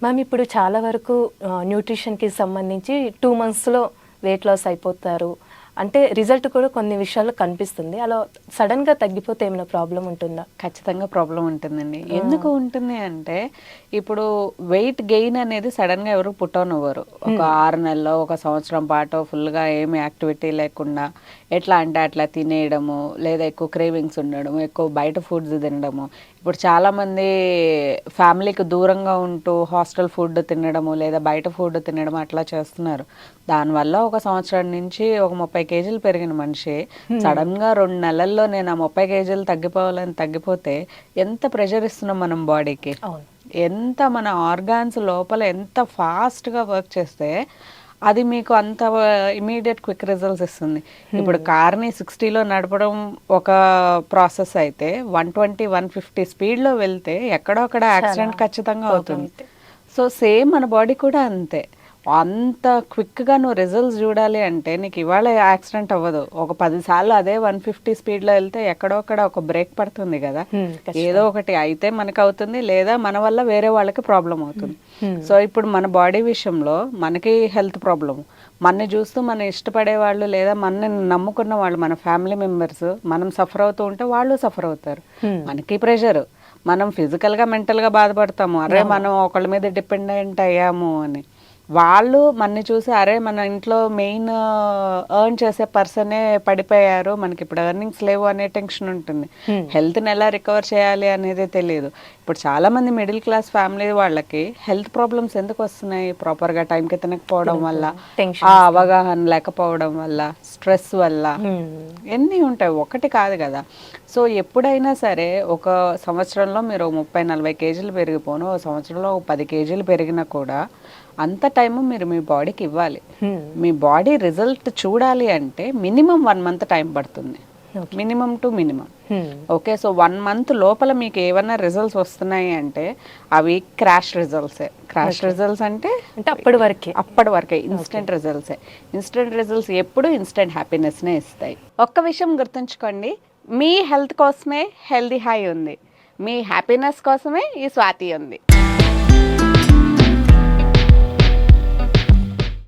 Ma'am ఇప్పుడు చాలా వరకు న్యూట్రిషన్కి సంబంధించి 2 మంత్స్లో వెయిట్ లాస్ అయిపోతారు అంటే రిజల్ట్ కూడా కొన్ని విషయాల్లో కనిపిస్తుంది. అలా సడన్గా తగ్గిపోతే ఏమైనా ప్రాబ్లం ఉంటుందా? ఖచ్చితంగా ప్రాబ్లం ఉంటుందండి. ఎందుకు ఉంటుంది అంటే ఇప్పుడు వెయిట్ గెయిన్ అనేది సడన్గా ఎవరు పుట్టనివ్వరు. ఒక 6 నెలల్లో 1 సంవత్సరం పాటు ఫుల్గా ఏమి యాక్టివిటీ లేకుండా ఎట్లా అంటే అట్లా తినేయడము, లేదా ఎక్కువ క్రేవింగ్స్ ఉండడము, ఎక్కువ బయట ఫుడ్స్ తినడము. ఇప్పుడు చాలామంది ఫ్యామిలీకి దూరంగా ఉంటూ హాస్టల్ ఫుడ్ తినడము లేదా బయట ఫుడ్ తినడం అట్లా చేస్తున్నారు. దానివల్ల 1 సంవత్సరం నుంచి ఒక 30 కేజీలు పెరిగిన మనిషి సడన్గా 2 నెలల్లో నేను ఆ 30 కేజీలు తగ్గిపోవాలని తగ్గిపోతే ఎంత ప్రెషర్ ఇస్తున్నాం మనం బాడీకి, ఎంత మన ఆర్గాన్స్ లోపల ఎంత ఫాస్ట్గా వర్క్ చేస్తే అది మీకు అంత ఇమీడియట్ క్విక్ రిజల్ట్స్ ఇస్తుంది. ఇప్పుడు కార్ని 60లో నడపడం ఒక ప్రాసెస్ అయితే 120, 150 స్పీడ్లో వెళ్తే ఎక్కడో అక్కడ యాక్సిడెంట్ ఖచ్చితంగా అవుతుంది. సో సేమ్ మన బాడీ కూడా అంతే. అంత క్విక్గా నువ్వు రిజల్ట్స్ చూడాలి అంటే నీకు ఇవాళ యాక్సిడెంట్ అవ్వదు. ఒక 10 సార్లు అదే 150 స్పీడ్లో వెళ్తే ఎక్కడో అక్కడ ఒక బ్రేక్ పడుతుంది కదా, ఏదో ఒకటి అయితే మనకు అవుతుంది, లేదా మన వల్ల వేరే వాళ్ళకి ప్రాబ్లం అవుతుంది. సో ఇప్పుడు మన బాడీ విషయంలో మనకి హెల్త్ ప్రాబ్లమ్, మనని చూస్తూ మన ఇష్టపడే వాళ్ళు లేదా మనని నమ్ముకున్న వాళ్ళు మన ఫ్యామిలీ మెంబర్స్ మనం సఫర్ అవుతూ ఉంటే వాళ్ళు సఫర్ అవుతారు. మనకి ప్రెషర్, మనం ఫిజికల్గా మెంటల్గా బాధపడతాము, అరే మనం ఒకళ్ళ మీద డిపెండెంట్ అయ్యాము అని. వాళ్ళు మనని చూసి అరే మన ఇంట్లో మెయిన్ ఎర్న్ చేసే పర్సనే పడిపోయారు, మనకి ఇప్పుడు ఎర్నింగ్స్ లేవు అనే టెన్షన్ ఉంటుంది. హెల్త్ని ఎలా రికవర్ చేయాలి అనేది తెలియదు. ఇప్పుడు చాలామంది మిడిల్ క్లాస్ ఫ్యామిలీ వాళ్ళకి హెల్త్ ప్రాబ్లమ్స్ ఎందుకు వస్తున్నాయి? ప్రాపర్గా టైంకి తినకపోవడం వల్ల, ఆ అవగాహన లేకపోవడం వల్ల, స్ట్రెస్ వల్ల, ఎన్ని ఉంటాయి, ఒకటి కాదు కదా. సో ఎప్పుడైనా సరే ఒక సంవత్సరంలో మీరు 30-40 కేజీలు పెరిగిపోను, ఒక సంవత్సరంలో 10 కేజీలు పెరిగినా కూడా అంత టైము మీరు మీ బాడీకి ఇవ్వాలి. మీ బాడీ రిజల్ట్ చూడాలి అంటే మినిమం 1 మంత్ టైం పడుతుంది, minimum to minimum. Okay, so 1 month లోపల మీకు ఏమన్నా రిజల్ట్స్ వస్తున్నాయి అంటే అవి క్రాష్ రిజల్ట్సే. క్రాష్ రిజల్ట్స్ అంటే అప్పటి వరకే ఇన్స్టెంట్ రిజల్ట్సే. ఇన్స్టెంట్ రిజల్ట్స్ ఎప్పుడు ఇన్స్టెంట్ హ్యాపీనెస్నే ఇస్తాయి. ఒక్క విషయం గుర్తుంచుకోండి, మీ హెల్త్ కోసమే హెల్దీ హై ఉంది, మీ హ్యాపీనెస్ కోసమే ఈ స్వాతి ఉంది.